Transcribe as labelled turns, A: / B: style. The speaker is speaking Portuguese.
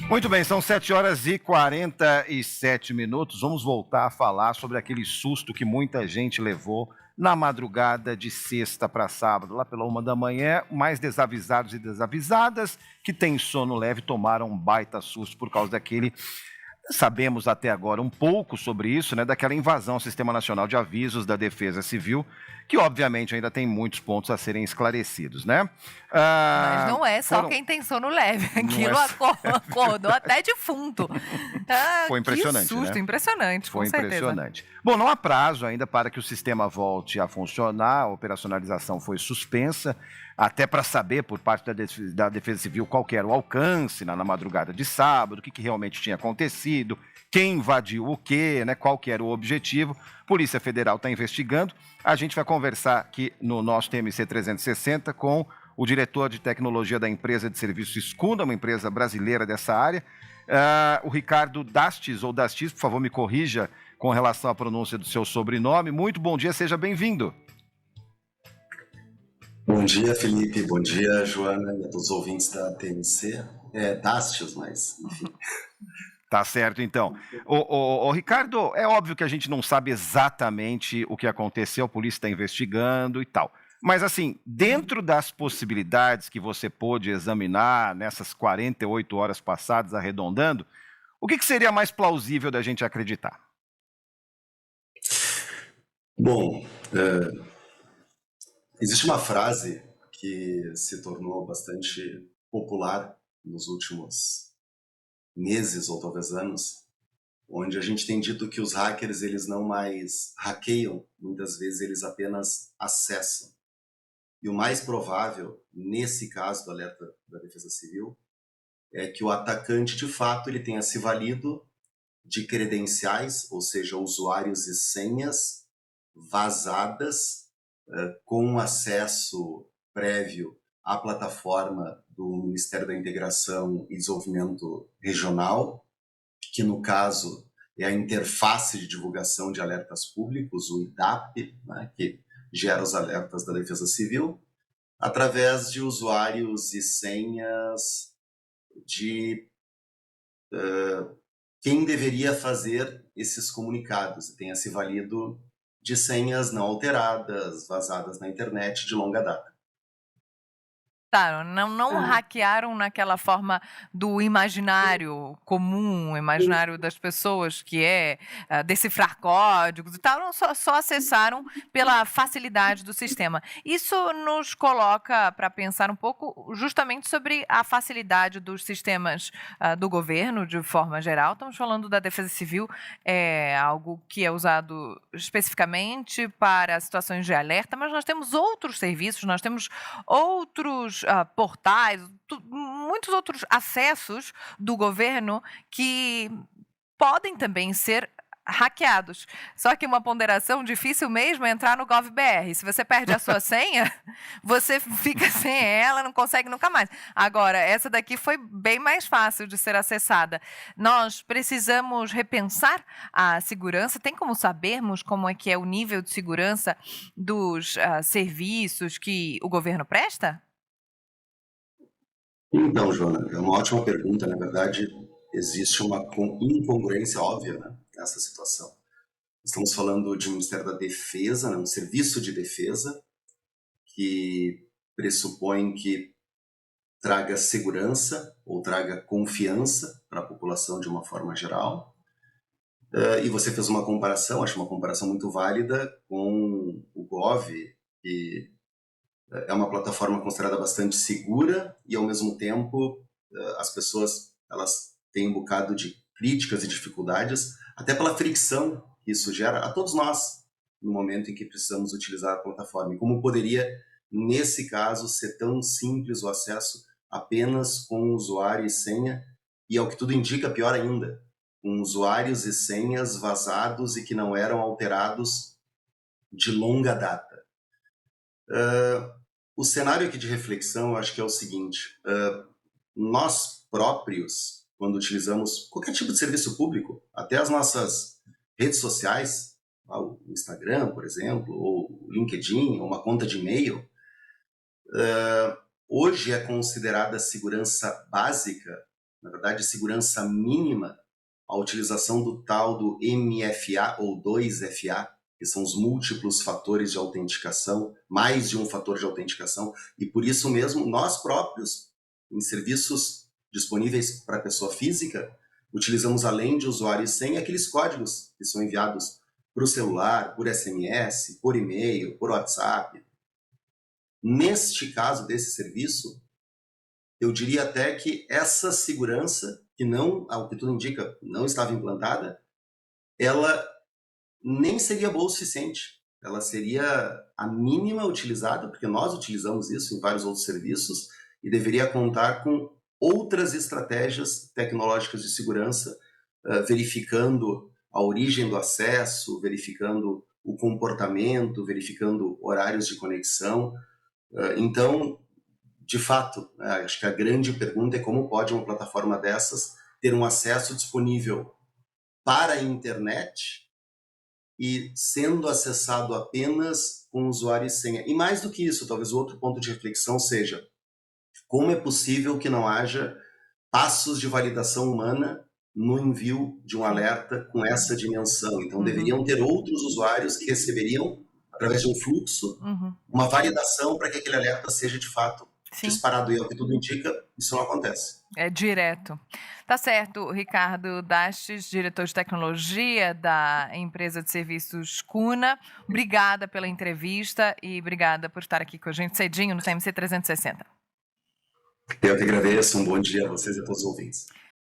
A: Muito bem, são 7h47. Vamos voltar a falar sobre aquele susto que muita gente levou na madrugada de sexta para sábado, lá pela 1 da manhã. Mais desavisados e desavisadas que têm sono leve tomaram um baita susto por causa daquele. Sabemos até agora um pouco sobre isso, né, daquela invasão ao Sistema Nacional de Avisos da Defesa Civil, que obviamente ainda tem muitos pontos a serem esclarecidos, né?
B: Mas não é só quem tem sono leve, aquilo acordou até defunto.
A: Foi impressionante,
B: que susto,
A: né?
B: impressionante,
A: Foi
B: com certeza.
A: impressionante. Bom, não há prazo ainda para que o sistema volte a funcionar, a operacionalização foi suspensa, até para saber por parte da Defesa Civil qual que era o alcance na madrugada de sábado, o que realmente tinha acontecido, quem invadiu o quê, né, qual que era o objetivo. Polícia Federal está investigando. A gente vai conversar aqui no nosso TMC 360 com o diretor de tecnologia da empresa de serviços Escunda, uma empresa brasileira dessa área, o Ricardo Dastis, por favor me corrija com relação à pronúncia do seu sobrenome. Muito bom dia, seja bem-vindo.
C: Bom dia, Felipe. Bom dia, Joana, e a todos os ouvintes da TMC. Dastis, mas enfim.
A: Tá certo, então. Ô, Ricardo, é óbvio que a gente não sabe exatamente o que aconteceu, a polícia está investigando e tal. Mas, assim, dentro das possibilidades que você pôde examinar nessas 48 horas passadas, arredondando, o que seria mais plausível da gente acreditar?
C: Bom, existe uma frase que se tornou bastante popular nos últimos meses ou talvez anos, onde a gente tem dito que os hackers eles não mais hackeiam, muitas vezes eles apenas acessam. E o mais provável, nesse caso do alerta da Defesa Civil, é que o atacante, de fato, ele tenha se valido de credenciais, ou seja, usuários e senhas vazadas, com acesso prévio à plataforma do Ministério da Integração e Desenvolvimento Regional, que no caso é a interface de divulgação de alertas públicos, o IDAP, né, que gera os alertas da Defesa Civil, através de usuários e senhas de quem deveria fazer esses comunicados e tenha se valido de senhas não alteradas, vazadas na internet de longa data.
B: Tá, não hackearam naquela forma do imaginário comum, imaginário das pessoas, que é decifrar códigos e tal, não, só acessaram pela facilidade do sistema. Isso nos coloca para pensar um pouco justamente sobre a facilidade dos sistemas do governo, de forma geral. Estamos falando da Defesa Civil, é algo que é usado especificamente para situações de alerta, mas nós temos outros serviços, nós temos outros portais, muitos outros acessos do governo que podem também ser hackeados. Só que uma ponderação difícil mesmo é entrar no GovBR. Se você perde a sua senha, você fica sem ela, não consegue nunca mais. Agora, essa daqui foi bem mais fácil de ser acessada. Nós precisamos repensar a segurança. Tem como sabermos como é que é o nível de segurança dos serviços que o governo presta?
C: Então, Joana, é uma ótima pergunta. Na verdade, existe uma incongruência óbvia, né, nessa situação. Estamos falando de um Ministério da Defesa, né, um serviço de defesa, que pressupõe que traga segurança ou traga confiança para a população de uma forma geral. E você fez uma comparação, acho uma comparação muito válida, com o Gov, que é uma plataforma considerada bastante segura e, ao mesmo tempo, as pessoas elas têm um bocado de críticas e dificuldades, até pela fricção que isso gera a todos nós no momento em que precisamos utilizar a plataforma. E como poderia, nesse caso, ser tão simples o acesso apenas com usuário e senha, e, ao que tudo indica, pior ainda, com usuários e senhas vazados e que não eram alterados de longa data. O cenário aqui de reflexão, eu acho que é o seguinte: nós próprios, quando utilizamos qualquer tipo de serviço público, até as nossas redes sociais, o Instagram, por exemplo, ou o LinkedIn, ou uma conta de e-mail, hoje é considerada segurança básica na verdade, segurança mínima, a utilização do tal do MFA ou 2FA, que são os múltiplos fatores de autenticação, mais de um fator de autenticação, e por isso mesmo nós próprios, em serviços disponíveis para a pessoa física, utilizamos além de usuário e senha aqueles códigos que são enviados para o celular, por SMS, por e-mail, por WhatsApp. Neste caso desse serviço, eu diria até que essa segurança, que não, ao que tudo indica, não estava implantada, ela nem seria boa o suficiente. Ela seria a mínima utilizada, porque nós utilizamos isso em vários outros serviços, e deveria contar com outras estratégias tecnológicas de segurança, verificando a origem do acesso, verificando o comportamento, verificando horários de conexão. Então, de fato, acho que a grande pergunta é como pode uma plataforma dessas ter um acesso disponível para a internet e sendo acessado apenas com usuário e senha. E mais do que isso, talvez o outro ponto de reflexão seja como é possível que não haja passos de validação humana no envio de um alerta com essa dimensão. Então, deveriam ter outros usuários que receberiam, através de um fluxo, uma validação para que aquele alerta seja, de fato, disparado. E ao que tudo indica, isso não acontece.
B: É direto. Tá certo, Ricardo Dastes, diretor de tecnologia da empresa de serviços Cuna. Obrigada pela entrevista e obrigada por estar aqui com a gente cedinho no TMC 360.
C: Eu que agradeço, um bom dia a vocês e a todos os ouvintes.